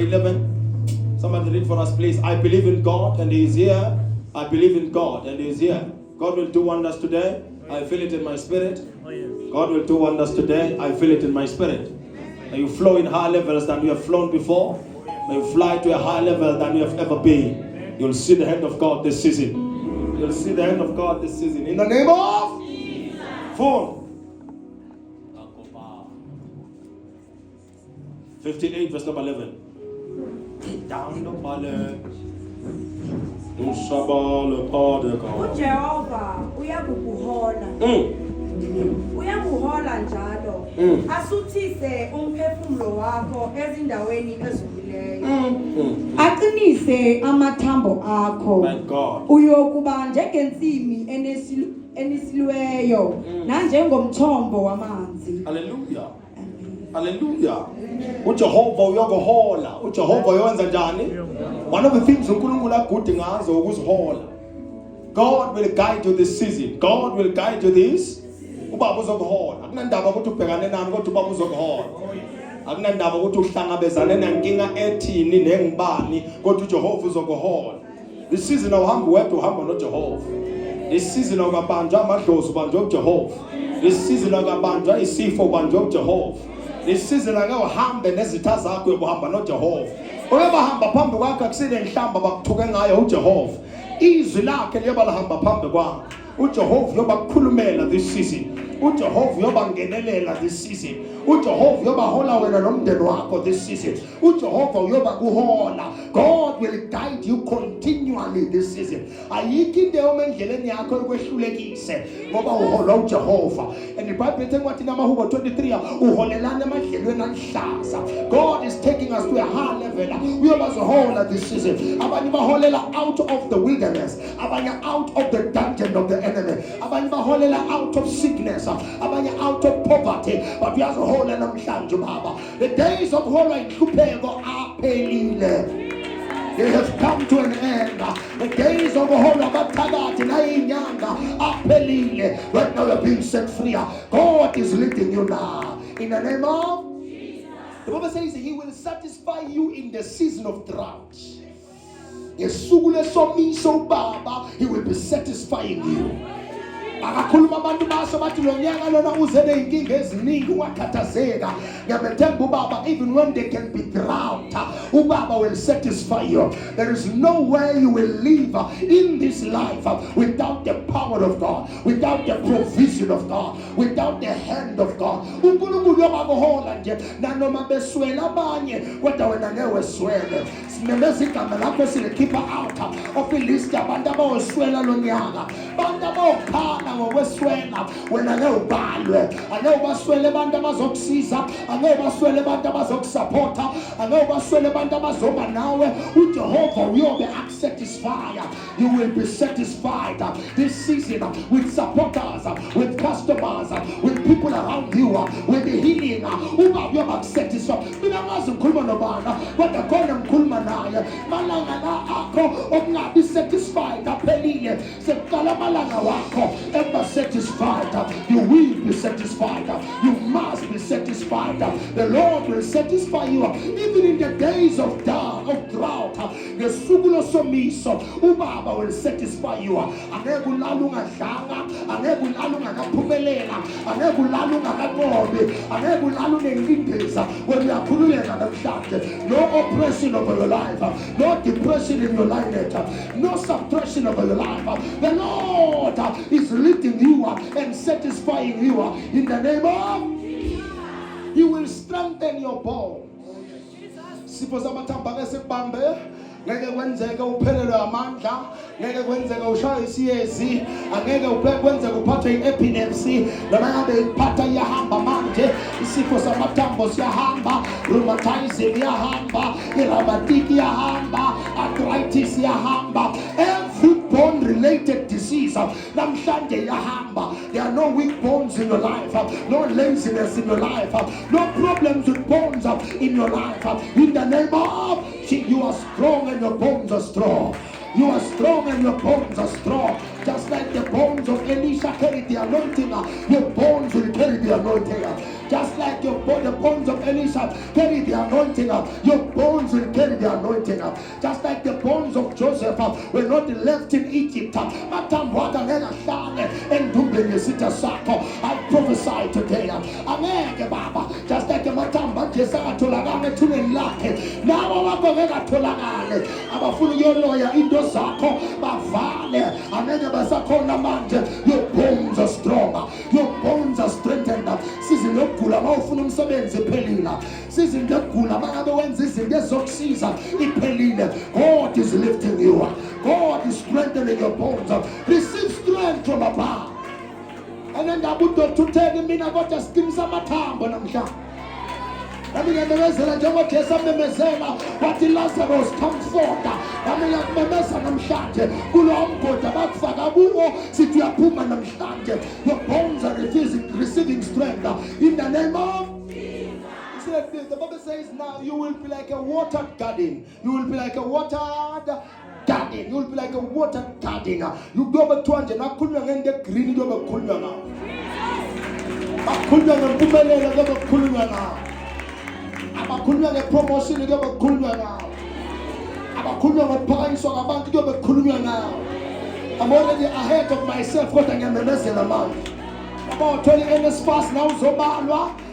11. Somebody read for us, please. I believe in God and He is here. I believe in God and He is here. God will do wonders today. I feel it in my spirit. God will do wonders today. I feel it in my spirit. May you flow in higher levels than you have flown before. May you fly to a higher level than you have ever been. You'll see the hand of God this season. You'll see the hand of God this season. In the name of Jesus. Phone. 58 verse number 11. Down the pallet. uJehova uyakukuhola uyakuhola njalo asuthise umphefumulo wakho ezindaweni ezumileyo aqinise amathambo akho uyokuba njengensimi enisiliweyo nanjengomthombo wamanzi. Hallelujah. Hallelujah. uJehova uyakuhola. uJehova uyenza njani? One of the things uNkulunkulu akude ngazo ukuzihola. God will guide you this season. God will guide you this. Ubaba uzokuhola. Akunandaba ukuthi ubhekane nani kodwa ubaba uzokuhola. Akunandaba ukuthi uhlangabezane nenkinga ethini nengibani kodwa uJehova uzokuhola. This season awuhambi wedwa, uhamba noJehova. This season awukabanjwa amadlozi ubanjwa uJehova. This season awukabanjwa isifo ubanjwa uJehova. This season uhambe nezitha zakho uyohamba noJehova. Uyabahamba phambi kwakhe akusile nhlamba bakuthuke ngayo uJehova. Izwi lakhe liyabalahamba phambi kwakho. uJehova uyobakhulumela this season. uJehova uyobangenelela this season. uJehova uyobahola wena nomndeni wakho this season. uJehova uyobakuhola. God will guide you continually this season. Ayikho into endleleni yakho ekwehlulekise ngoba uhola uJehova. And the Bible tells what in Nahum 23 uholelana emadlelweni anhlaza. God is taking us to a high level. Uyobazohola this season. Abanye baholela out of the wilderness. Abanye out of the dungeon of the enemy. Abanye baholela out of sickness. Abanye out of poverty. But we have to hold namhlanje baba. The days of horror and inhlupheko aphelile. They have come to an end. The days of horror bathakathi nayinyanga aphelile. Right now you're being set free. God is leading you now. In the name of Jesus. The Bible says He will satisfy you in the season of drought. Yesuku lesomiso baba, He will be satisfying you. Akakhuluma abantu baso bathi lo nyaka lona uze neinkinga eziningi wakhathazeka. Ngiyabethemba ubaba, even when they can be drought, ubaba will satisfy you. There is no way you will live in this life without the power of God, without the provision of God, without the hand of God. uNkulunkulu uyabakuhola nje nanoma beswela abanye kodwa wena ngeke weswele. Simemeza igama lakho silikhipha out of ilist yabantu abaweswela lo nyaka. Abantu abawukhala ngokweswela wena ngeke ubalwe. Angeke ubaswele abantu abazokusiza, angeke ubaswele abantu abazokusupporta, angeke ubaswele abantu abazoba nawe. uJehova uyobe akusatisfy. You will be satisfied this season with supporters, with customers, with people around you, with the healing. Uba uyobe akusatisfy. Mina ngazi ngikhuluma nobana kodwa khona ngikhuluma naye malanga la akho okungabi satisfied aphelile. Sekuqala malanga wakho ever satisfied. You will be satisfied. You must be satisfied. The Lord will satisfy you even in the days of drought. Ngesuku losomiso ubaba will satisfy you. Angeke ulala ungadlanga, angeke ulala ungakaphumelela, angeke ulala ungakaqobi, angeke ulala unengcindezi. When you are khululeka namhlanje, no oppression over your life, no depression in your life, no suppression over your life. The Lord is lifting you up and satisfying you in the name of Jesus. He will strengthen your bones. Sipho zamathamba ke sekubambe ngeke kwenzeke uphelelwe amandla, ngeke kwenzeke ushaye isiyezi, angeke kwenzeke uphathwe i-epilepsy, noma ngabe iphatha iyahamba manje. Isifo samathambo siyahamba, rheumatism iyahamba, i-rheumatic iyahamba, arthritis iyahamba, every bone related disease namhlanje iyahamba. There are no weak bones in your life, no laziness in your life, no problems with bones in your life. In the name of Jesus, you are strong and your bones are strong. You are strong and your bones are strong. Just like the bones of Elisha carried the anointing, your bones will carry the anointing. Just like the bones of Elisha carry the anointing, your bones will carry the anointing. Just like the bones of Joseph were not left in Egypt. I prophesy today. Just like the matamba Jesa Tolagane Tulake. Now I'm going to Tolagane. I'm a full your lawyer in the Sako, my father. I never Basako Namante. Your bones are strong. Your bones are strengthened. Season of Kula, Maufunum Sabens, Pelina. Season the Kula, Mother Wednesdays in the Soxis, Pelina. God is lifting you up. God is strengthening your bones. Receive strength from above. And then I would to tell him, I got to skin some time, but I'm sure. I mean, the Messala, Jamaica, the Messala, what the Lazarus comes forth. I mean, the Messala, I'm shouting. Ulongo, Tabak Fagabu, Situa Puma, I'm shouting. Your bones are receiving strength in the name of. The Bible says now you will be like a watered garden. You will be like a watered garden. You will be like a watered garden. You go back to Anja. Now cool and the green. You go back cool now. Cool and Pumele. You go back cool now. I'm cool and promotion. You go back cool now. I'm cool and pine so about to go back cool now. I'm already ahead of myself. What I am the message about. About 20 minutes fast now. So bad.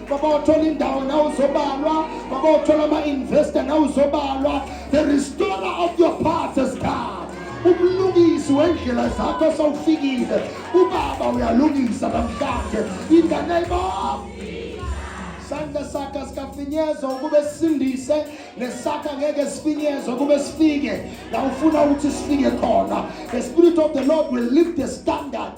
Baba turning down now so balwa. Baba turning investor now so balwa. The restorer of your past is God. Lugis wengela zako so figis. Ubaba we are looking some in the name of Sanga sakas kafinyezo kube sindise ne saka ngeke sifinyezo kube sifike la ufuna uthi sifike khona. The Spirit of the Lord will lift the standard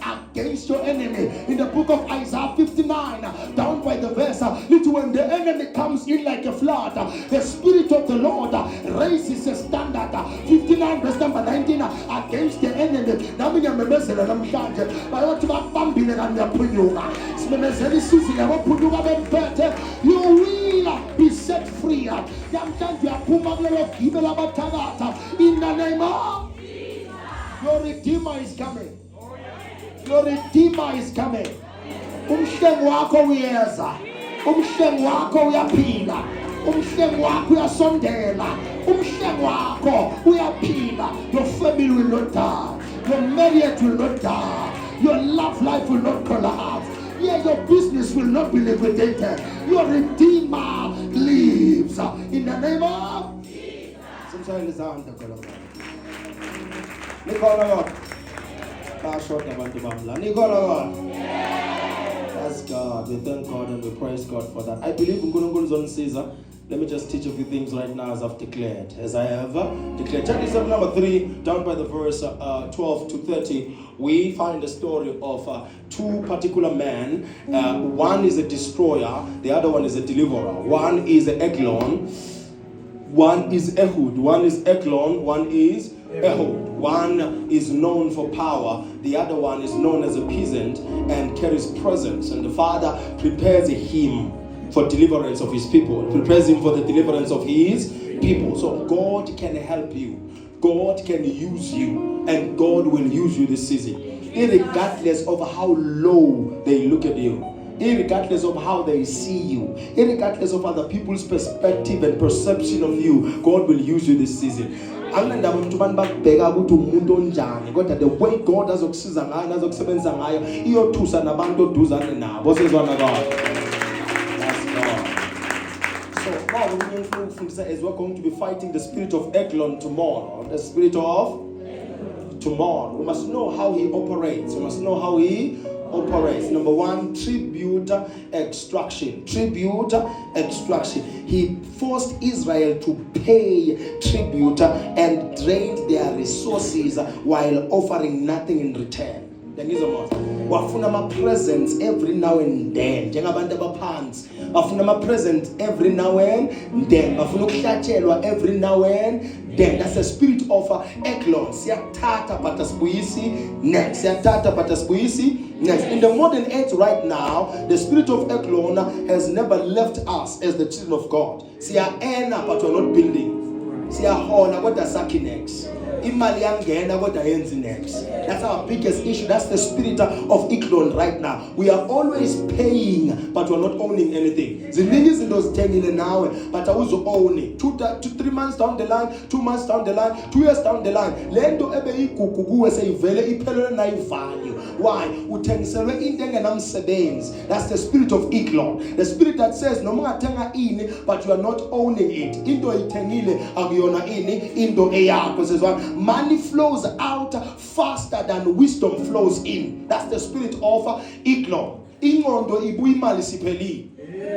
against your enemy. In the book of Isaiah 59 down by the verse, when the enemy comes in like a flood, the Spirit of the Lord raises a standard. 59 verse number 19 against the enemy. Nami nyamemezela namhlanje bayothi bakubambile kanyaphunyuka simemezela isizwe yabaphunyuka bempe. You will be set free. In the name of your Redeemer is coming. Your Redeemer is coming. Umsheng wako uyeza. Umsheng wako uyaphila. Umsheng wako uyasondela. Umsheng wako uyaphila. Your family will not die. Your marriage will not die. Your love life will not collapse. Yeah, your business will not be liquidated. Your Redeemer lives in the name of Jesus. Sometimes it's on the color. Nicola, that's God. We thank God and we praise God for that. I believe in Gurungul Caesar. Let me just teach a few things right now as I've declared. As I have declared. Chapter 7, number 3, down by the verse 12 to 30, we find the story of two particular men. One is a destroyer, the other one is a deliverer. One is Eglon, one is Ehud. One is Eglon, one is Ehud. One is known for power, the other one is known as a peasant and carries presents. And the father prepares him for deliverance of his people, prepares him for the deliverance of his people. So God can help you, God can use you, and God will use you this season, irregardless of how low they look at you, irregardless of how they see you, irregardless of other people's perspective and perception of you. God will use you this season. The way God azokusiza ngayo azokusebenza ngayo iyothusa nabantu oduzane nabo sezwana God. As we're going to be fighting the spirit of Eglon tomorrow, the spirit of tomorrow, we must know how he operates. We must know how he operates. Number one, tribute extraction. Tribute extraction. He forced Israel to pay tribute and drained their resources while offering nothing in return. Wafuna ma presents every now and then. Njengabantu abaphansi bafuna ma presents every now and then. Bafuna ukuhlatshelwa every now and then. That's the spirit of Eglon. Siyathatha but asibuyisi next. Siyathatha but asibuyisi next. In the modern age right now, the spirit of Eglon has never left us as the children of God. Siyaena but we're not building. Siyahona kodwa sakhi next. imali yangena kodwa yenzi next. That's our biggest issue. That's the spirit of Eklon right now. We are always paying but we are not owning anything. Ziningi izinto zithengile nawe but awuzo own it. 2 to 3 months down the line, 2 months down the line, 2 years down the line, lento ebe igugu kuwe seyivele iphelele nayo value. Why? Uthengiselwe into engenamsebenzi. That's the spirit of Eklon. The spirit that says noma ungathenga ini but you are not owning it. Into ithengile akuyona ini, into eyakho. Says one, money flows out faster than wisdom flows in. That's the spirit of Eklon. Ingqondo ibuya imali siphelile.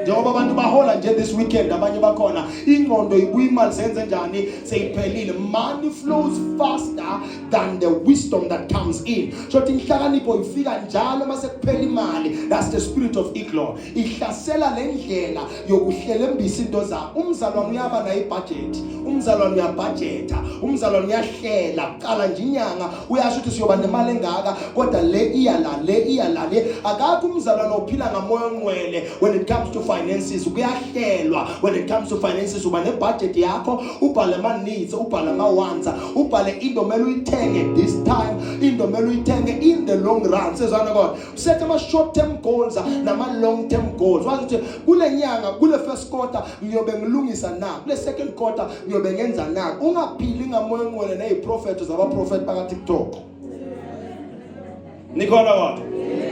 Njengoba abantu bahola nje this weekend abanye bakhona ingqondo ibuya imali senze njani seyiphelile. Money flows faster than the wisdom that comes in. So inhlakanipho ifika njalo mase kuphela imali. That's the spirit of Eklon. Ihlasela lendlela yokuhlelembisa into zakho. Umzalwane uyaba na ibudget. Umzalwane uyabudgeta. Umzalwane uyahlela. Qala nje inyanga uyasho ukuthi siyoba nemali engaka kodwa le iya la le. Akakho umzalwane ophila ngamoya ongcwele when it comes to finances. Kuyahlelwa when it comes to finances. Uba nebudget yakho, ubhale ama needs, ubhale ama wants, ubhale into mele uyithenge this time, into mele uyithenge in the long run. Says one God, set ama short term goals nama long term goals. Wazi ukuthi kule nyanga, kule first quarter ngiyobe ngilungisa na, kule second quarter ngiyobe ngenza na. Ungaphili ngamoya ongcwele neziprofethi zabaprofethi baka TikTok. Nicola what?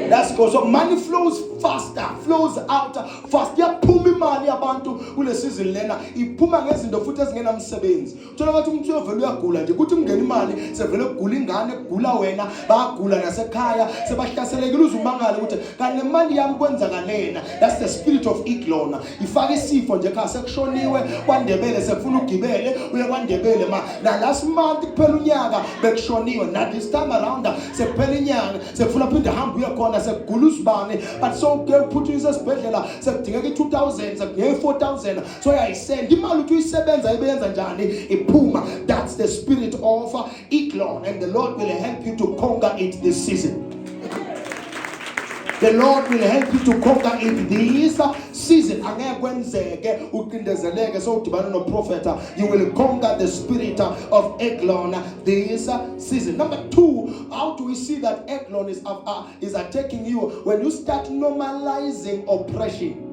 That's because so money flows faster, flows out fast. Yaphuma imali yabantu kule season lena iphuma ngezinto futhi ezingenamsebenzi. Uthola ukuthi umuntu uyovela uyagula nje kuthi ungena imali sevele kugula ingane kugula wena bayagula nasekhaya sebahlaselekile uzumangala ukuthi kanti imali yami kwenzakalena. That's the spirit of Eklon. Ifaka isifo nje khaya sekushoniwe kwaNdebele sekufuna ugibele uye kwaNdebele na last month kuphela unyaka bekushoniwe na this time around sekuphela inyanga sekufuna phinde hamba uye khona sekugula usibane but so put you esibhedlela sekudingeka i2000 sekudingeka i4000 so uyayisenda imali uthi uyisebenza ibenza njani iphuma. That's the spirit of Eklon and the Lord will help you to conquer it this season. The Lord will help you to conquer it this season. Angeke kwenzeke uqindezeleke so udibana no prophet. You will conquer the spirit of Eklon this season. Number 2, how do we see that Eklon is attacking you? When you start normalizing oppression.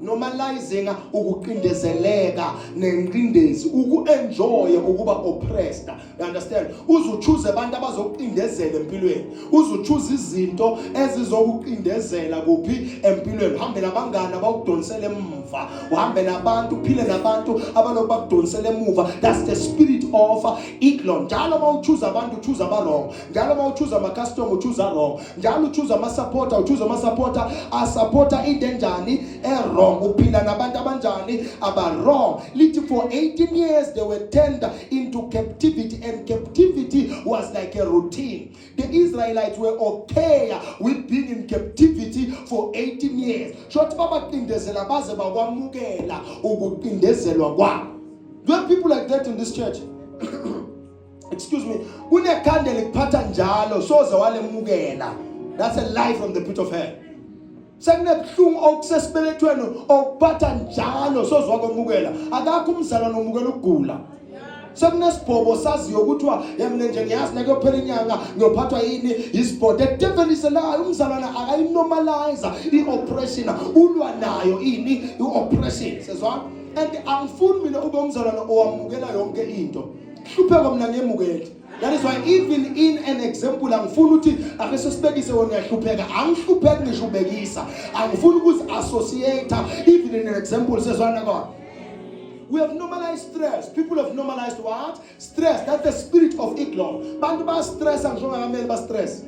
Normalizing ukuqindezeleka nenqindezi ukuenjoy ukuba oppressed. You understand? Uzuchoose abantu abazokuqindezela empilweni. Uzuchoose izinto ezizokuqindezela kuphi empilweni. Uhambe nabangani abakudonsela emuva. Uhambe nabantu uphile nabantu abalokubakudonsela emuva. That's the spirit of Eklon. Njalo mawuchoose abantu uchoose aba-wrong. Njalo mawuchoose ama-customer uchoose wrong. Njalo uchoose ama-supporter uchoose ama-supporter asupporter into enjani wrong. Upila nabantu abanjani aba wrong. Lithi for 18 years they were turned into captivity and captivity was like a routine. The Israelites were okay with being in captivity for 18 years. Shothi babaqindezela baze bakwamukela ukuqindezelwa kwabo. Do you have people like that in this church? Excuse me. Kunekhanda likuphatha njalo soze walemukela. That's a lie from the pit of hell. Sekunebuhlungu okusesibelethweni okuphatha njalo sozwa kwemukela akakho umzalwane omukela ukugula. Sekunesibhobo saziyo ukuthi yamina nje ngiyazi nakuyophela inyanga ngiyophathwa yini isibhodo. The devil is a lie. Umzalwane akayinormalize i-oppression ulwa nayo ini i-oppression sezwa. And angifuni mina ube umzalwane owamukela yonke into. Hlupheka mina ngiyemukela. That is why even in an example angifuni ukuthi ake sesibekise wona uyahlupheka. Angihlupheki ngisho ubekisa. Angifuni ukuthi associate even in an example sezwana God. We have normalized stress. People have normalized what? Stress. That's the spirit of Eklon. Bantu ba stress angisho ngamele ba stress.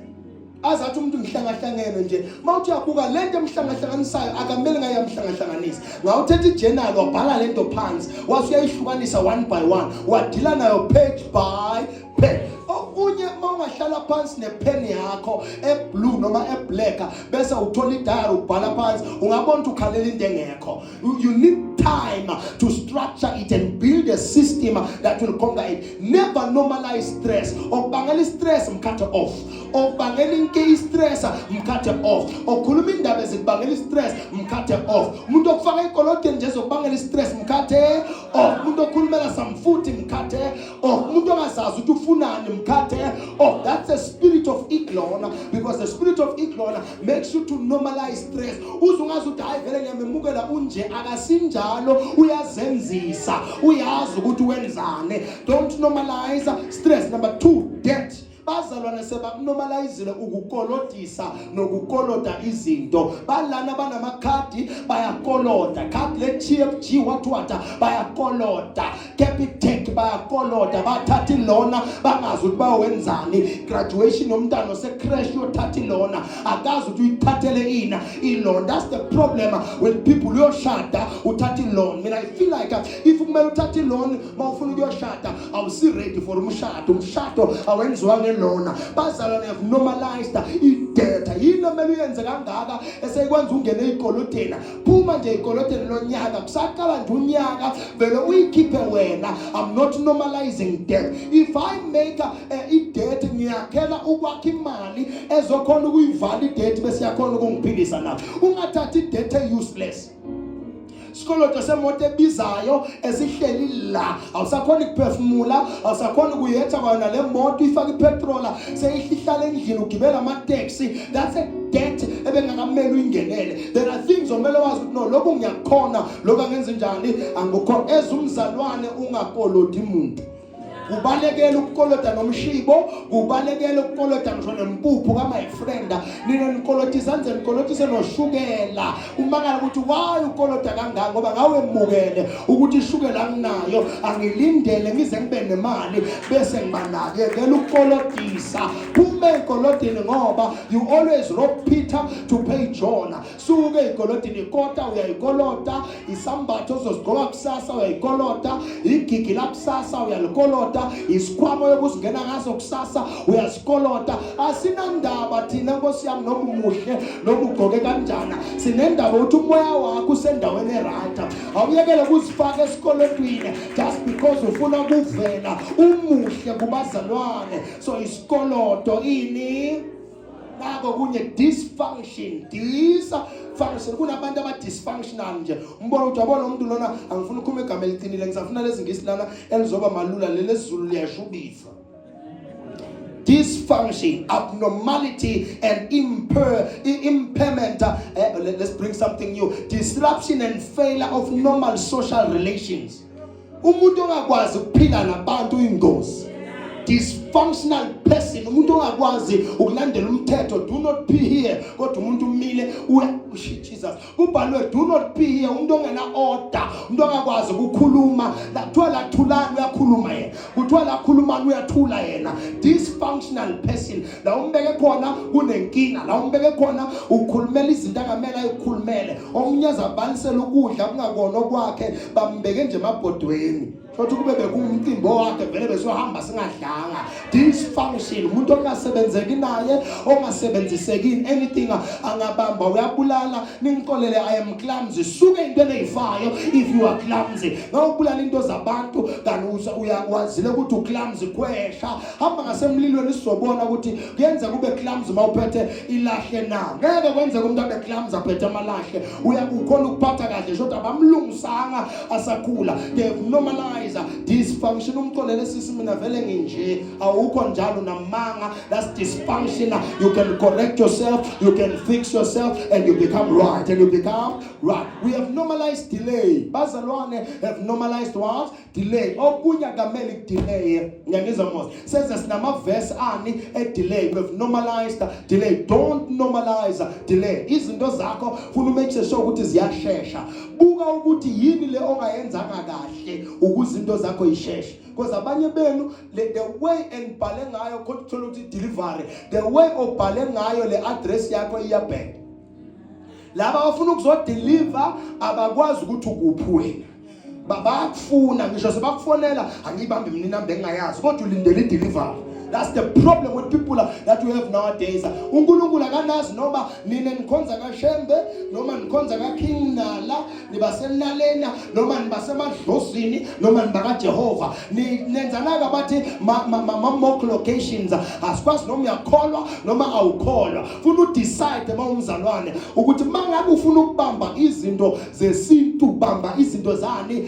Azathi umuntu ngihlangahlangene nje mawuthi yabuka lento emhlangahlanganisayo akamele ngayamhlangahlanganisa ngawuthetha ijournal wabhala lento phansi wasuyayihlukanisa one by one wadila nayo page by page. Okunye mawungahlala phansi nepen yakho eblue noma eblack bese uthola idara ubhala phansi ungabona ukuthi ukhalela into engekho. You need time to structure it and build a system that will conquer it. Never normalize stress. Okubangela stress mkhathe off. Okubangela inke stress mkhathe off. Okhuluma indaba ezikubangela stress mkhathe off. Umuntu okufaka ikoloti nje ezokubangela stress mkhathe off. Umuntu okhulumela samfuthi mkhathe off. Umuntu ongazazi ungazazi ukuthi ufunani mkhathe. Oh, that's the spirit of Eglon, because the spirit of Eglon makes you to normalize stress. Uzungazi ukuthi hayi vele ngiyamemukela unje akasinjalo, uyazenzisa, uyazi ukuthi wenzane. Don't normalize stress. Number 2, debt. Bazalwane sebakunormalizile ukukolotisa nokukolota izinto. Balana banamakhadi bayakolota. Card le TFG what bayakolota. Capitec bayakolota. Bathatha ilona bangazi ukuthi bawenzani. Graduation yomntana ose-crash yothatha ilona. Akazi ukuthi uyithathele ina ilona. That's the problem with people uyoshada uthatha ilona. Mina I feel like if kumele uthatha ilona mawufuna ukuyoshada awusi ready for umshado. Umshado awenziwa lona. Bazalwane have normalized i-debt. Yini mele uyenze kangaka eseyikwenza ungene eyikoloteni. Phuma nje eyikoloteni lonyaka kusaqala nje unyaka vele uyikhiphe wena. I'm not normalizing debt. If I make i-debt ngiyakhela ukwakha imali ezokhona ukuyivala i-debt bese yakhona ukungiphilisa nayo. Ungathathi i-debt useless. Sikoloto semoto ebizayo esihleli la awusakhona ukuphefumula, awusakhona ukuyetha kwana le moto ifaka ipetrola seyihlala endlini ugibela ama taxi. That's a debt ebengakamele uyingenele. There are things omele wazi ukuthi no lokho ngiyakhona, lokho angenze njani angikhona. Ezumzalwane ungakoloti umuntu. Kubalekela ukukolota nomshibo, kubalekela ukukolota ngisho nempuphu kama friend. Nina nikolotisa nje nikolotise noshukela. Umangala ukuthi why ukolota kangaka ngoba ngawe emukele ukuthi ishukela anginayo, angilindele ngize ngibe nemali bese ngibanakekela ukukolotisa. Phuma ekolotini ngoba you always rob Peter to pay John. Suke ekolotini ikota uyayikolota, isambatho ozozigqoka kusasa uyayikolota, igigi la kusasa uyalikolota. Isikhwamo yokuzingena ngaso kusasa uyasikolota. Asinandaba thina Nkosi yami noma umuhle noma ugqoke kanjani. Sinendaba ukuthi umoya wakho usendaweni eright. Awuyekele ukuzifaka esikolotweni just because ufuna ukuvela umuhle kubazalwane. So isikoloto ini nako kunye dysfunction. Kunabantu aba-dysfunctional nje. Umbona ukuthi wabona umuntu lona angifuna ukukhuluma igama eliqinile, ngisafuna lezi ngisi lana elizoba malula leli sizulu liyashubisa. Dysfunction, abnormality and impairment. Let's bring something new. Disruption and failure of normal social relations. Umuntu ongakwazi ukuphila nabantu ingozi. Dysfunctional person, umuntu ongakwazi ukulandela umthetho. Do not pee here. Kodwa umuntu umile Jesus. Kubhalwe do not pee here. Umuntu ongena order, umuntu ongakwazi ukukhuluma. Kuthiwa la thulana uyakhuluma yena. Kuthiwa la khulumana uyathula yena. Dysfunctional person. La umbeke khona kunenkinga. La umbeke khona ukhulumela izinto angamela ayikhulumele. Omunye azabalisela ukudla kungakona okwakhe bambeke nje emabhodweni. Kodwa kube bekumcimbo wakhe vele besohamba singadlanga. Dysfunction, umuntu ongasebenzeki naye, ongasebenziseki anything angabamba uyabulala. Ningiqolele I am clumsy. Suke into eyifayo if you are clumsy. Ngawubulala into zabantu kanti uyawazile ukuthi uclumsy kwehla. Hamba ngasemlilweni sizobona ukuthi kuyenza kube clumsy mawuphethe ilahle na. Ngeke kwenze umuntu abe clumsy aphethe amalahle. Uyakukhona ukuphatha kahle kodwa bamlungisanga asakhula. They normalize dysfunction. Umqolele sisi mina vele nginje awukho njalo namanga. That's dysfunction. You can correct yourself, you can fix yourself, and you become right. And you become right. We have normalized delay. Bazalwane have normalized what? Delay. Okunya gameli delay. Nyangiza mos. Says sinama verse ani delay. We have normalized delay. Don't normalize delay. Izinto zakho funa make sure ukuthi ziyashesha. Buka ukuthi yini le ongayenzanga kahle ukuze into zakho isheshe. Because abanye benu the way enibhale ngayo kuthola ukuthi delivery, the way obhale ngayo le address yakho iyabheka. Laba bafuna ukuzodeliver abakwazi ukuthi ukuphi wena. Babakufuna ngisho sebakufonela angibambe mina inamba engayazi kodwa ulindele idelivery. That's the problem with people that we have nowadays. uNkulunkulu akanazi noma nina nikhonza kaShembe noma nikhonza kaKing Nala, nibasenalena noma nibasemadlozini noma nibakaJehova. Nenzanaka bathi mock locations. Asikwazi noma uyakholwa noma awukholwa. Funa udecide mawumzalwane ukuthi mangabe ufuna ukubamba izinto zesintu, bamba izinto zani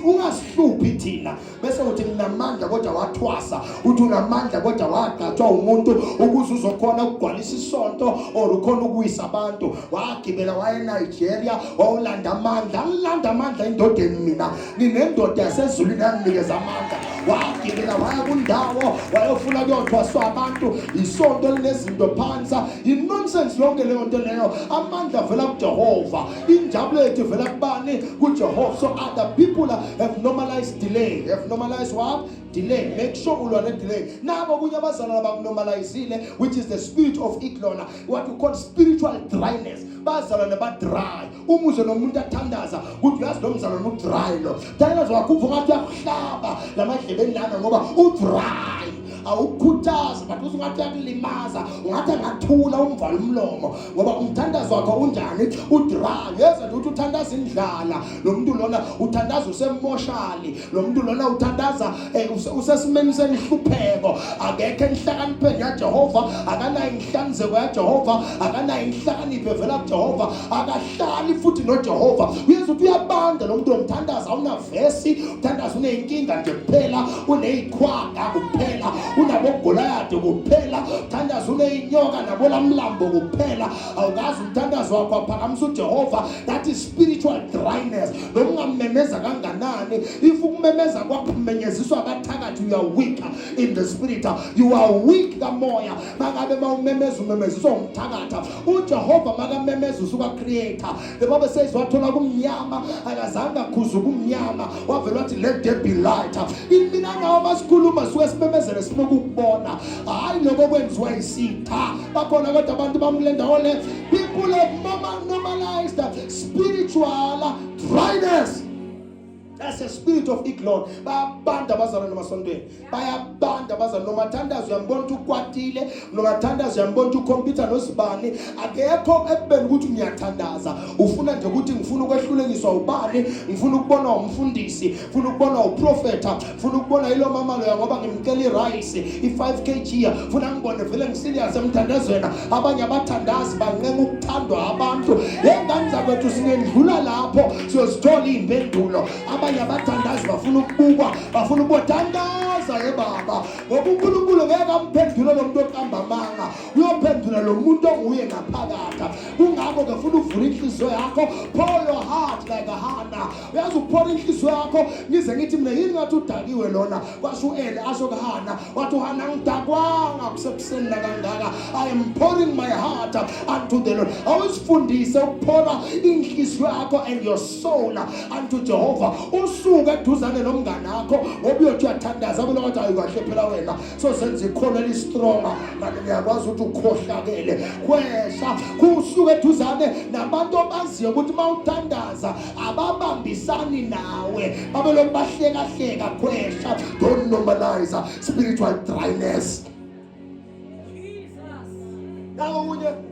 ungasihluphi thina bese uthi nginamandla kodwa wathwasa, uthi unamandla kodwa wagqathwa umuntu ukuze uzokhona ukugcwalisa isonto or ukhona ukuyisa abantu. Wagibela waye Nigeria wawulanda amandla, angilanda amandla indodeni mina, ninendoda yasezulwini yanginikeza amandla. Wagibela waya kundawo wayofuna kuyothwaswa abantu, isonto linezinto phansi, inonsense yonke leyo nto leyo. Amandla avela kuJehova, injabulo yethu ivela kubani? kuJehova. So other people have normalized delay, have normalized what? Delay. Make sure ulwa delay. Nabo kunye abazalwana bakunormalizile, which is the spirit of Eklona, what we call spiritual dryness. Bazalwana ba dry. Umuze nomuntu athandaza ukuthi uyazi lo mzalwana udry lo. Thandaza wakuva ngathi uyahlaba lamadlebeni lana ngoba udry. Awukhuthaza but usungathi yakulimaza, ungathi ngathula umvala umlomo ngoba umthandazo wakho unjani? Udry. Yeza ukuthi uthandaza indlala, lo muntu lona uthandaza usemoshali, lo muntu lona uthandaza usesimeni senhlupheko, akekho enhlakanipheni yaJehova, akanayo inhlanzeko yaJehova, akanayo inhlakanipho evela kuJehova, akahlali futhi noJehova. Uyeza ukuthi uyabanda lo muntu omthandaza, unavesi, uthandaza uneyinkinga nje kuphela, uneyikhwaga kuphela, unabogolayathi kuphela, uthandaza uneyinyoka nabolamlambo kuphela, awukazi umthandazo wakho aphakamisa uJehova. That is spiritual dryness. Lo ungamemeza kanganani, if ukumemeza kwakho kumenyeziswa kathakathi, you are weak in the spirit, you are weak kamoya. Makabe mawumemeza umemeziswa umthakatha, uJehova makamemeza usuka creator. The Bible says wathola kumnyama akazange akhuza kumnyama, wavela wathi let there be light. Imina nawo masikhuluma suke simemezele sifuna ukubona, hayi lokho kwenziwa isitha. Bakhona kodwa abantu bamlenda ole, people have normalized spiritual dryness. That's a spirit of Eklon. Bayabanda bazalwane emasontweni, bayabanda bazalwane. Nomathandazo uyambona ukuthi ukwatile, nomathandazo uyambona ukuthi ukhompyutha nosibani, akekho ekubeni ukuthi ngiyathandaza. Ufuna nje ukuthi ngifuna ukwehlulekiswa ubani, ngifuna ukubona umfundisi, ngifuna ukubona uprofeta, ngifuna ukubona yilo mama lo ngoba ngimkela irice i5 kg, ngifuna ngibone vele ngiserious emthandazweni. Abanye abathandazi bancenga ukuthandwa abantu. Yengane zakwethu singendlula lapho siyozithola impendulo. Abanye abathandazi bafuna ukubukwa, bafuna ukuthandaza baba, ngoba uNkulunkulu ngeke amphendule lo muntu oqamba amanga, uyophendula lo muntu onguye ngaphakathi. Kungakho ke ufuna uvula inhliziyo yakho, pour your heart like a Hannah. Uyazi uphora inhliziyo yakho, ngize ngithi mina yini ngathi udakiwe lona. Kwasho uEli asho kuHannah, wathi uHannah ngidakwanga kusekuseni nakangaka, I am pouring my heart unto the Lord. Awusifundise ukuphora inhliziyo yakho and your soul unto Jehovah. Usuke eduzane nomngane wakho ngoba uyothi uyathandaza abona ukuthi ayikahle phela wena, so senze ikhono elistrong, kanti ngiyakwazi ukuthi ukhohlakele kwehla. Kusuke eduzane nabantu abaziyo ukuthi mawuthandaza ababambisani nawe, babelo bahleka kwehla. Don't normalize spiritual dryness.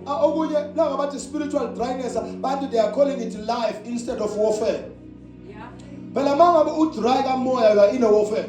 Okunye now about the spiritual dryness, but they are calling it life instead of warfare. Phela mangabe udry kamoya la in a warfare.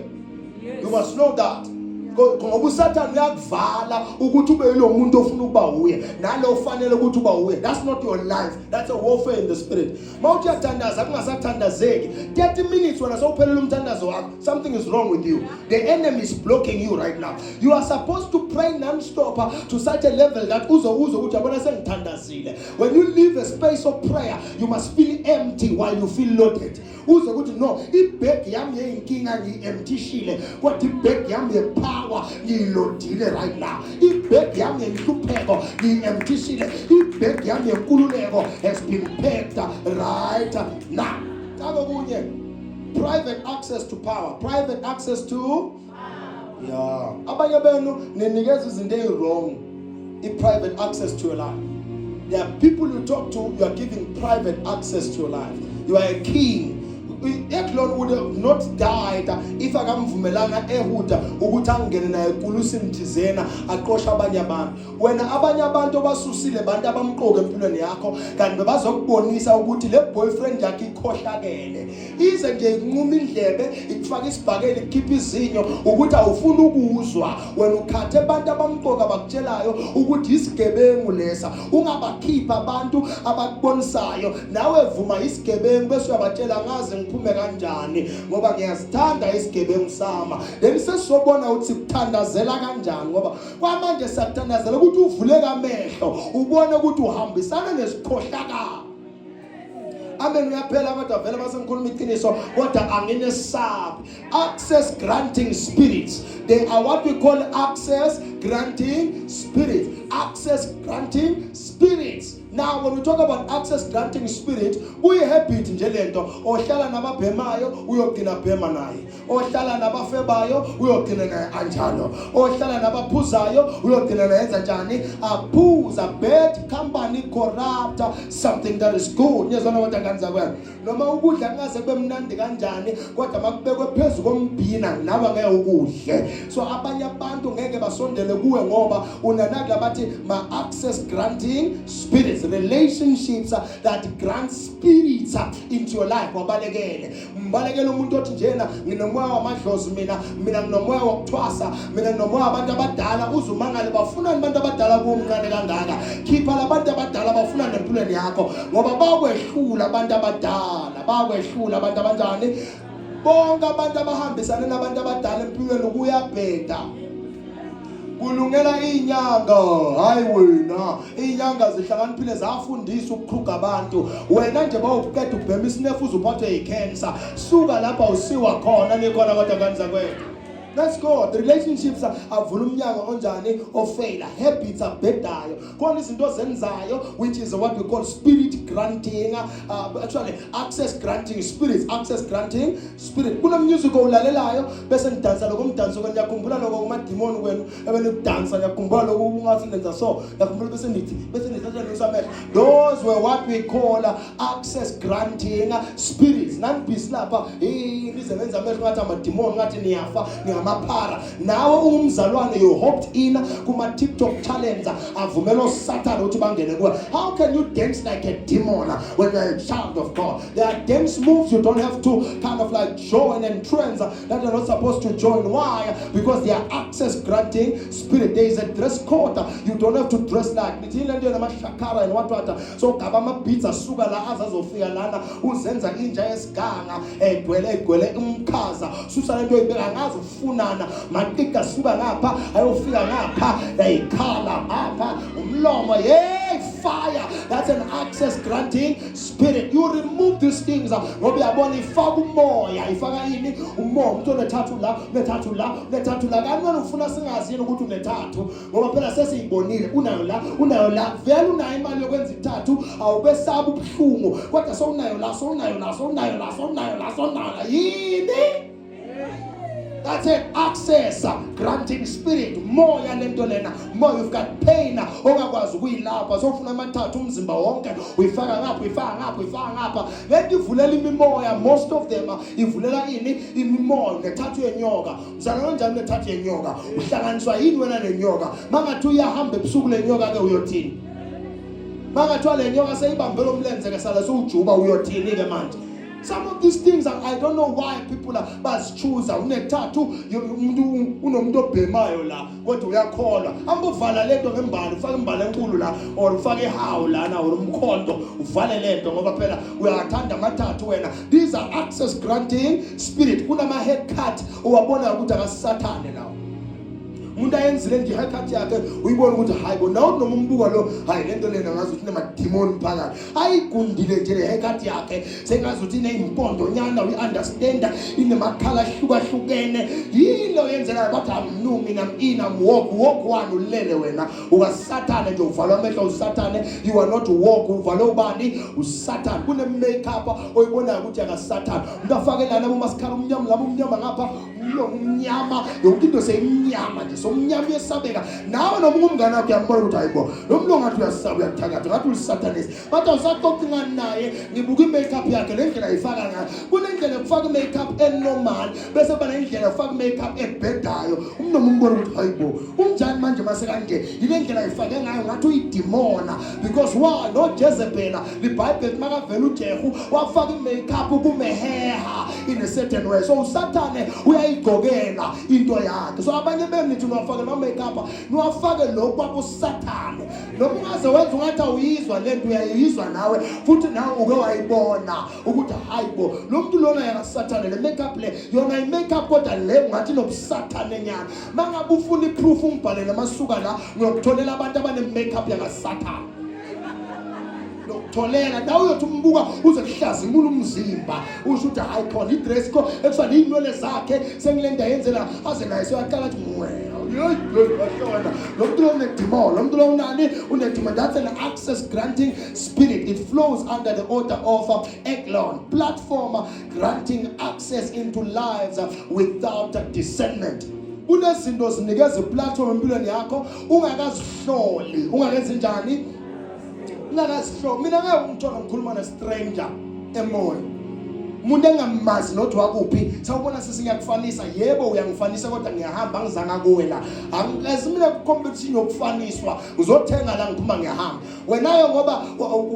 You must know that. Ngoba uSathane uyakuvala ukuthi ube lo muntu ofuna ukuba uye, nalo ufanele ukuthi uba uye. That's not your life. That's a warfare in the spirit. Mawuthi uyathandaza kungasathandazeki 30 minutes wena sawuphelela umthandazo wakho, something is wrong with you. The enemy is blocking you right now. You are supposed to pray non-stop to such a level that uzo ukuthi yabona sengithandazile. When you leave a space of prayer, you must feel empty while you feel loaded. Uzo ukuthi no, ibag yami yinkinga ngi-emptyshile, kodwa ibag yami yepower ngilodile right now. Ibag yami yenhlupheko ngi-emptyshile, ibag yami yenkululeko has been packed right now. Kunye private access to power, private access to power. Yeah. Abanye benu ninikeza izinto wrong. Private access to your life. There are people you talk to, you are giving private access to your life. You are a king. Eklon would have not died if akamvumelanga ehuda ukuthi angene naye enkulusi mthizena aqosha abanye abantu. Wena abanye abantu obasusile bantu abamqoka empilweni yakho kanti bezokubonisa ukuthi le boyfriend yakhe ikhohlakele. Ize nje inquma indlebe, ikufaka isibhakeli, ikhipha izinyo ukuthi awufuni ukuzwa. Wena ukhathe abantu abamqoka bakutshelayo ukuthi isigebengu lesa, ungabakhipha abantu abakubonisayo. Nawe vuma isigebengu bese uyabatshela ngaze iphume kanjani ngoba ngiyasithanda isigebengu sama. Then sesizobona ukuthi kuthandazela kanjani ngoba kwamanje sakuthandazela ukuthi uvuleke amehlo ubone ukuthi uhambisana nesikhohlakala. Amen. Uyaphela kodwa vele basengikhuluma iqiniso kodwa anginesabi. Access granting spirits. They are what we call access granting spirits. Access granting spirits. Now when we talk about access granting spirit, kuyi habit nje lento ohlala nababhemayo uyogcina bhema naye, ohlala nabafebayo uyogcina naye anjalo, ohlala nabaphuzayo uyogcina naye enza njani, aphuza. Bad company corrupt something that is good. Ngiyazona kodwa ngani zakho noma ukudla ngaze kube mnandi kanjani kodwa makubekwe phezulu kombhina nawe ngeke ukudle. So abanye abantu ngeke basondele kuwe ngoba unanaka bathi ma access granting spirits, relationships that grant spirits into your life. Wabalekele mbalekele umuntu othi njena nginomoya wamadlozi, mina nginomoya wokuthwasa, mina nginomoya abantu abadala. Uzumangale bafuna abantu abadala kumncane kangaka. Khipha labantu abadala bafuna nempilweni yakho ngoba bakwehlula abantu abadala, bakwehlula abantu abanjani. Bonke abantu abahambisana nabantu abadala empilweni kuyabheda. Kulungela inyanga, hayi wena. Inyanga zihlakaniphile zafundisa ukuqhuga abantu. Wena nje bawuqeda ubhema isinefu uzuphathwe yicancer. Suka lapha usiwa khona nikhona kodwa kanza kwethu. Let's go. The relationships avula umnyango onjani ofela. Habits abhedayo. Khona izinto zenzayo which is what we call spirit granting, actually access granting spirits, access granting spirit. Kuna music olalelayo bese ngidansa lokho umdanso ngiyakhumbula lokho kuma demon kwenu ebenidansa ngiyakhumbula lokho ungathi nenza so ngiyakhumbula bese nithi nosamehlo. Those were what we call access granting spirits. Nanibhisi lapha nize nenza amehlo ngathi ama demon ngathi niyafa mapara. Nawe umzalwane you hopped in kuma TikTok challenge avumelo Satan uthi bangene kuwe. How can you dance like a demon when you're a child of God? There are dance moves you don't have to kind of like join and trends that you're not supposed to join. Why? Because they are access granting spirit. There is a dress code. You don't have to dress like shakara and what. So kabama pizza suga la azazofika lana uzenza inja yesiganga egwele umkhaza susa lento ibeka ngazo funana matika suka ngapha ayofika ngapha yayikhala ngapha umlomo fire. That's an access granting spirit. You remove these things ngoba uyabona ifaka umoya, ifaka yini umoya umuntu onethathu la kanjani ufuna singazi yini ukuthi unethathu ngoba phela sesiyibonile unayo la vele unayo imali yokwenza ithathu awubesaba ubuhlungu kodwa sowunayo la yini. That's an access granting spirit. Moya lento lena, more you've got pain ongakwazi ukuyilapha sofuna amathathu umzimba wonke uyifaka ngapha let ivulela imimoya. Most of them ivulela ini imimoya nethathu yenyoka. Mzana kanjani nethathu yenyoka uhlanganiswa yini wena nenyoka? Mangathi uyahamba ebusuku lenyoka ke uyothini? Mangathi le nyoka seyibambela umlenze ke sala sowujuba uyothini ke manje? Some of these things I don't know why people bas choose unethathu unomuntu obhemayo la kodwa uyakholwa ambuvala lento ngembali ufake imbali enkulu la or ufake ihawu lana or umkhonto uvale lento ngoba phela uyathanda amathathu wena. These are access granting spirit. Kunama haircut uwabona ukuthi akasathane lawo. Umuntu ayenzile nje haircut yakhe uyibona ukuthi hayi bona noma umbuka lo hayi lento lena ngazi ukuthi nema demon phakathi ayigundile nje le haircut yakhe sengazi ukuthi inempondo nyana we understand inemakhala hlukahlukene yilo yenzela bathi mina walk one ulele wena ukasathane nje uvalwa amehlo usathane. You are not walk uvalwa ubani usathane. Kune makeup oyibona ukuthi akasathane umuntu afake lana umaskara umnyama ngapha umnyama yonke into seyimnyama nje somnyama yesabeka nawe noma umngane wakhe uyambona ukuthi hayibo lo muntu ngathi uyasaba uyathakatha ngathi ulisatanisi but awusaxoxingana naye ngibuka imakeup yakhe lendlela ayifaka ngayo. Kunendlela yokufaka imakeup enormal bese bana indlela yokufaka imakeup ebhedayo umuntu umbona ukuthi hayibo unjani manje mase kanje ilendlela ayifake ngayo ngathi uyidemona. Because why no Jezebel iBhayibheli makavela uJehu wafaka imakeup kumeheha in a certain way. So usathane uyayi uyayigqokela into yakhe. So abanye benu nithi niwafake ama-makeup, niwafake lokhu kwabosathane. Noma ungaze wenza ungathi awuyizwa le nto, uyayizwa nawe futhi nawe uke wayibona ukuthi hayibo lo muntu lona yakasathane, le makeup le yona i-makeup kodwa le ungathi nobusathane nyana. Mangabe ufuna iproof umbhalele amasuka la ngiyokutholela abantu abane-makeup yakasathane. Tholela nawe uyothi umbuka uze kuhlazimula umzimba usho ukuthi hayi khona idress code ekufana inwele zakhe sengilenda yenzela aze naye seyaqala athi lo muntu lo unedemon, lo muntu lo unani unedemon. That's an access granting spirit. It flows under the order of Eglon, platform granting access into lives without discernment. Kunezinto zinikeza iplatform empilweni yakho ungakazihloli, ungakenzi njani? Mina ngiyangithola ngikhuluma ne-stranger emoya, umuntu engamazi nothi wakuphi, sawubona sisingiyakufanisa. Yebo uyangifanisa kodwa ngiyahamba ngizanga kuwe la, angikazi mina competition yokufaniswa ngizothenga la ngiphuma ngiyahamba. Wenayo ngoba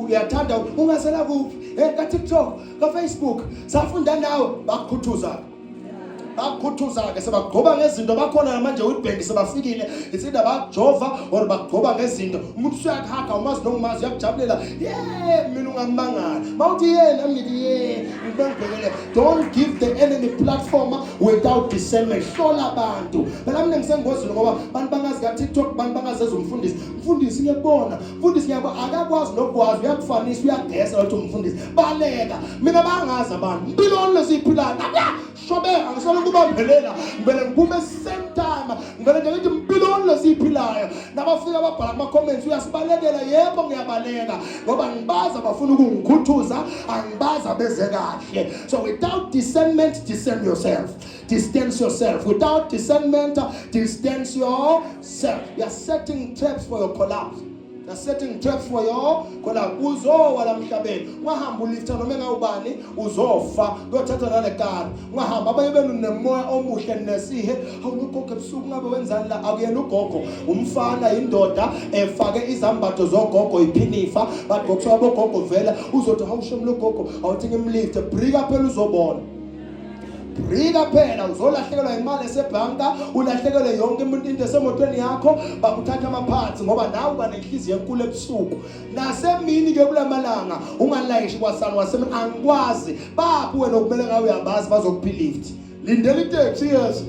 uyathanda ungasela kuphi ka TikTok ka Facebook safunda nawe bakukhuthuza. Bakukhuthuza-ke sebagcoba ngezinto bakhona manje Witbank sebafikile, isida bakujova or bagcoba ngezinto. Umuntu usuyakhaga umazi nokumazi uyakujabulela, mina ungamangala mawuthi nami ngithi ngibengibhekele. Don't give the enemy platform without discernment. Hlola abantu. Phela mina ngisengozini ngoba abantu bangazi ka TikTok, abantu bangazeza umfundisi ngiyabona, umfundisi ngiyabona akakwazi nokwazi, uyakufanisa uyagesa ukuthi umfundisi baleka. Mina bangazi abantu impilo lesiphilayo shobe angisolo kuba mphelela ngibele ngiphume same time ngibele nje ngithi impilo lesiphilayo. Nabafika babhala ama comments uyasibalekela. Yebo ngiyabaleka ngoba ngibaza bafuna ukungikhuthuza, angibaza beze kahle. So without discernment, discern yourself. Distance yourself. Without discernment, distance yourself. You are setting traps for your collapse. You're setting traps for your collapse. Uzowa la mhlabeni. Ungahamba ulifta noma engawubani uzofa. Uyothatha nale car. Ungahamba abanye benu nemoya omuhle nesihe. Awunogogo ebusuku ngabe wenzani la? Akuyena ugogo. Umfana indoda efake izambatho zogogo iphinifa. But ngokusuka bogogo vela uzothi hawushem lo gogo. Awuthi ngimlifte. Brika phela uzobona. Brika phela uzolahlekelwa imali esebhanka, ulahlekelwe yonke into esemotweni yakho, bakuthatha amaphansi ngoba nawe uba nenhliziyo enkulu ebusuku. Nasemini ke kulamalanga ungalayishi kwasana wasemini angikwazi. Baphi wena okumele ngawe uyabazi bazokuphilift. Lindela itaxi yes.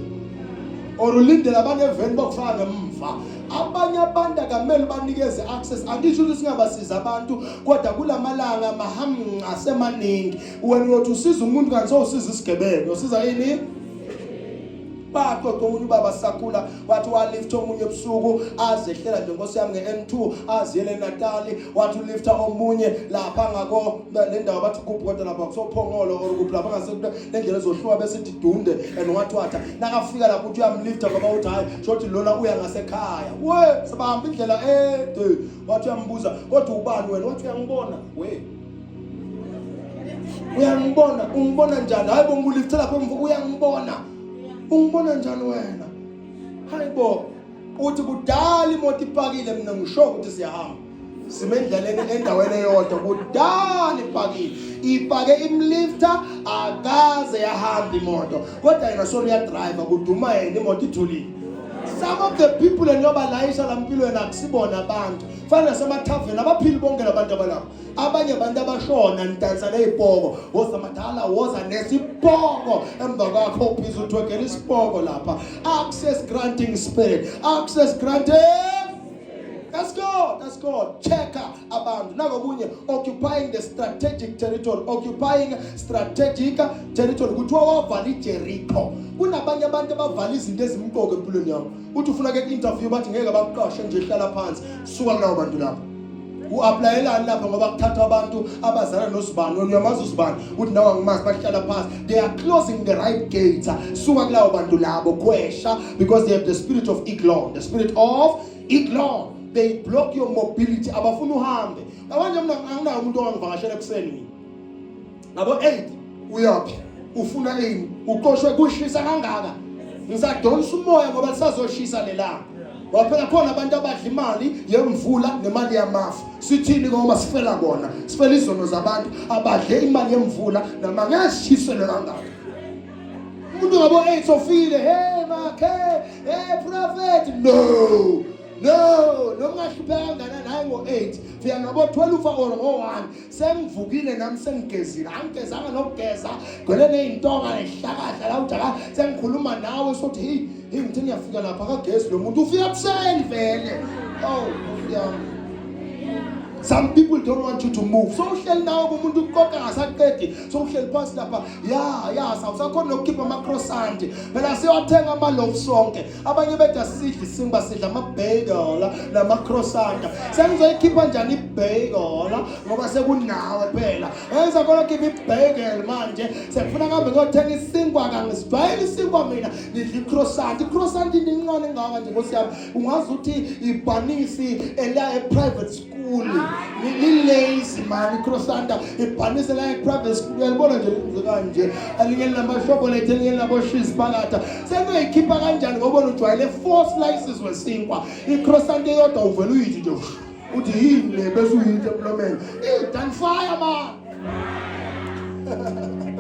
Or ulindela abanye eveni bakufaka ngemva. Abanye abantu akamele banikeze access. Angisho ukuthi singabasiza abantu kodwa kulamalanga mahamnqa asemaningi. Wena uyothi usiza umuntu kanti sowusiza isigebengu. Usiza yini? Baqoqa umuntu baba sakhula wathi walifta omunye ebusuku azehlela nje Nkosi yami nge-N2 aziyele Natali, wathi ulifta omunye lapha ngako le ndawo bathi kuphi kodwa lapha kusophongolo or kuphi lapha ngase lendlela ezohluka bese idunde and wathi nakafika lapho uthi uyamlifta ngoba uthi hayi shothi lona uya ngasekhaya. We sabahamba indlela ede wathi uyambuza kodwa ubani wena? Wathi uyangibona we. Uyangibona? Ungibona njani? Hayi bo ngulifta lapho uyangibona. Ungibona njani wena? Hayibo uthi kudala imoto ipakile mina ngisho ukuthi siyahamba. Simendlaleni endaweni eyodwa kudala ipake imlifta akaze yahamba imoto. Kodwa yena solo ya driver kuduma yena imoto ithulile. Some of the people enyobalayisha lampilweni akusibona abantu. Fana nasemathaveni abaphili bonke labantu abalapha. Abanye abantu abashona nidansa nezipoko. Wozamadala woza nesipoko emva kwakho uphiza uthwekela isipoko lapha. Access granting spirit. Access granting. That's God. Check abantu. Nako kunye occupying the strategic territory. Occupying strategic territory. Kuthiwa wavala iJericho. Kunabanye abantu abavala izinto ezimqoka empilweni yakho. Uthi ufuna ke interview bathi ngeke bakuqashe nje hlala phansi. Suka lawo bantu lapha. U-applyelani lapha ngoba kuthatha abantu abazana noSibani. Wena uyamazi uSibani. Uthi nawe angimazi bahlala phansi. They are closing the right gates. Suka kulawo bantu labo kwesha because they have the spirit of Eglon. The spirit of Eglon. They block your mobility. Abafuna uhambe. Abanye mina anginayo umuntu ongangivakashela ekuseni mina. Ngabo 8 uyaphi? Ufuna yini? Uqoshwe kushisa kangaka. Ngisadonsa umoya ngoba lisazoshisa lelanga. Waphela khona abantu abadla imali yemvula nemali yamafu. Sithini ngoba sifela kona. Sifela izono zabantu abadle imali yemvula nama ngeshisele kangaka. umuntu ngabo 8 sofile, hey makhe, hey prophet. No, nongahlupheka ngana naye ngo8 fika ngabo 12 or ngo1 sengivukile nami sengigezile angigezanga nokugeza gcwele nezintonga nehlakahla la ujaka sengikhuluma nawe sothi hey ngithe ngiyafika lapha kagezi lo muntu ufika buseni vele. Oh yeah. Some people don't want you to move. So uhleli nawo kumuntu uqoqa ngasaqedi. So uhleli phansi lapha. Yeah, sawusakhona nokukhipha ama croissant. Phela siyothenga ama love sonke. Abanye bethu asidli isimba sidla ama bagel nama croissant. Sengizoyikhipha njani ibagel ngoba sekunawe phela. Enza khona khipha ibagel manje. Sekufuna kambe ngiyothenga isinkwa kangisijwayele isinkwa mina. Ngidla icroissant. Icroissant indincane ngaka nje ngosiyami. Ungazi ukuthi ibhanisi ela private school. Ni lazy man croissant ibhanise la private school uyalibona nje lenzeka nje alingeni lamashop lethe alingeni labo cheese pakatha sekuyikhipha kanjani ngoba ujwayele 4 slices wesinkwa icroissant eyodwa uvela uyithi nje uthi yini le bese uyithi emlomeni done fire man.